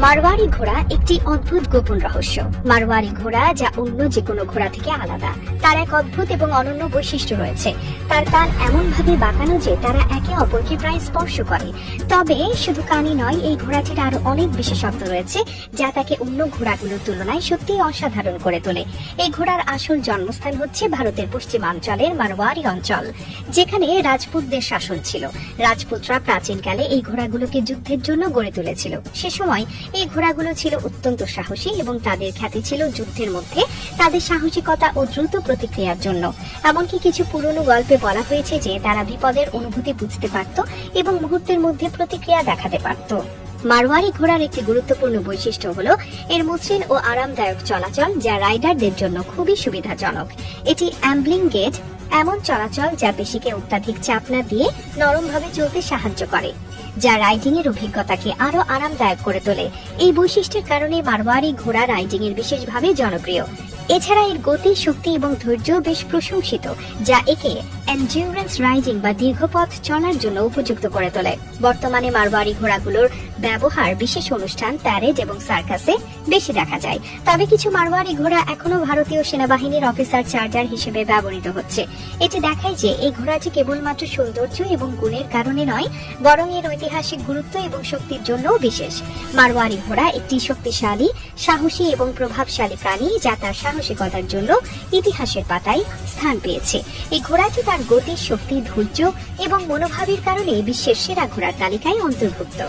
মারওয়ারি ঘোড়া একটি অদ্ভুত গোপন রহস্য। মারওয়ারি ঘোড়া যা অন্য যে কোনো ঘোড়া থেকে আলাদা, তার এক অদ্ভুত এবং অনন্য বৈশিষ্ট্য রয়েছে। তার কান এমন ভাবে বাঁকানো যে তারা একে অপরকে প্রায় স্পর্শ করে। তবে শুধু কানই নয়, এই ঘোড়াটির আরো অনেক বিশেষত্ব রয়েছে যা তাকে অন্য ঘোড়াগুলোর তুলনায় সত্যিই অসাধারণ করে তোলে। এই ঘোড়ার আসল জন্মস্থান হচ্ছে ভারতের পশ্চিমাঞ্চলের মারওয়ারি অঞ্চল, যেখানে রাজপুতদের শাসন ছিল। রাজপুতরা প্রাচীনকালে এই ঘোড়াগুলোকে যুদ্ধের জন্য গড়ে তুলেছিল। সে সময় এই ঘোড়াগুলো ছিল অত্যন্ত সাহসী এবং তাদের খ্যাতি ছিল যুদ্ধের মধ্যে তাদের সাহসিকতা ও দ্রুত প্রতিক্রিয়ার জন্য। এমনকি কিছু পুরনো গল্পে বলা হয়েছে যে তারা বিপদের অনুভূতি বুঝতে পারত এবং মুহূর্তের মধ্যে প্রতিক্রিয়া দেখাতে পারত। মারওয়ারি ঘোড়ার একটি গুরুত্বপূর্ণ বৈশিষ্ট্য হলো এর মসৃণ ও আরামদায়ক চলাচল, যা রাইডারদের জন্য খুবই সুবিধাজনক। এটি অ্যাম্বলিং গেট, এমন চলাচল যা পেশিকে অত্যাধিক চাপ না দিয়ে নরমভাবে চলতে সাহায্য করে, যা রাইডিং এর অভিজ্ঞতাকে আরো আরামদায়ক করে তোলে। এই বৈশিষ্ট্যের কারণে মারওয়ারি ঘোড়া রাইডিং এর বিশেষভাবে জনপ্রিয়। এছাড়া এর গতি, শক্তি এবং ধৈর্য বেশ প্রশংসিত, যা একে এন্ডিউরেন্স রাইডিং বা দীর্ঘপথ চলার জন্য উপযুক্ত করে তোলে। বর্তমানে মারওয়ারি ঘোড়াগুলোর ব্যবহার বিশেষ অনুষ্ঠান, প্যারেড এবং সার্কাসে বেশি দেখা যায়। তবে কিছু মারওয়ারি ঘোড়া এখনো ভারতীয় সেনাবাহিনীর অফিসার চার্জার হিসেবে ব্যবহৃত হচ্ছে। এটি দেখায় যে এই ঘোড়াটি কেবলমাত্র সৌন্দর্য এবং গুণের কারণে নয়, বরং এর ঐতিহাসিক গুরুত্ব এবং শক্তির জন্যও বিশেষ। মারওয়ারি ঘোড়া একটি শক্তিশালী, সাহসী এবং প্রভাবশালী প্রাণী, যা তার সাহসিকতার জন্য ইতিহাসের পাতায় স্থান পেয়েছে। এই ঘোড়াটি তার গতি, শক্তি, ধৈর্য এবং মনোভাবের কারণে বিশ্বের সেরা ঘোড়ার তালিকায় অন্তর্ভুক্ত।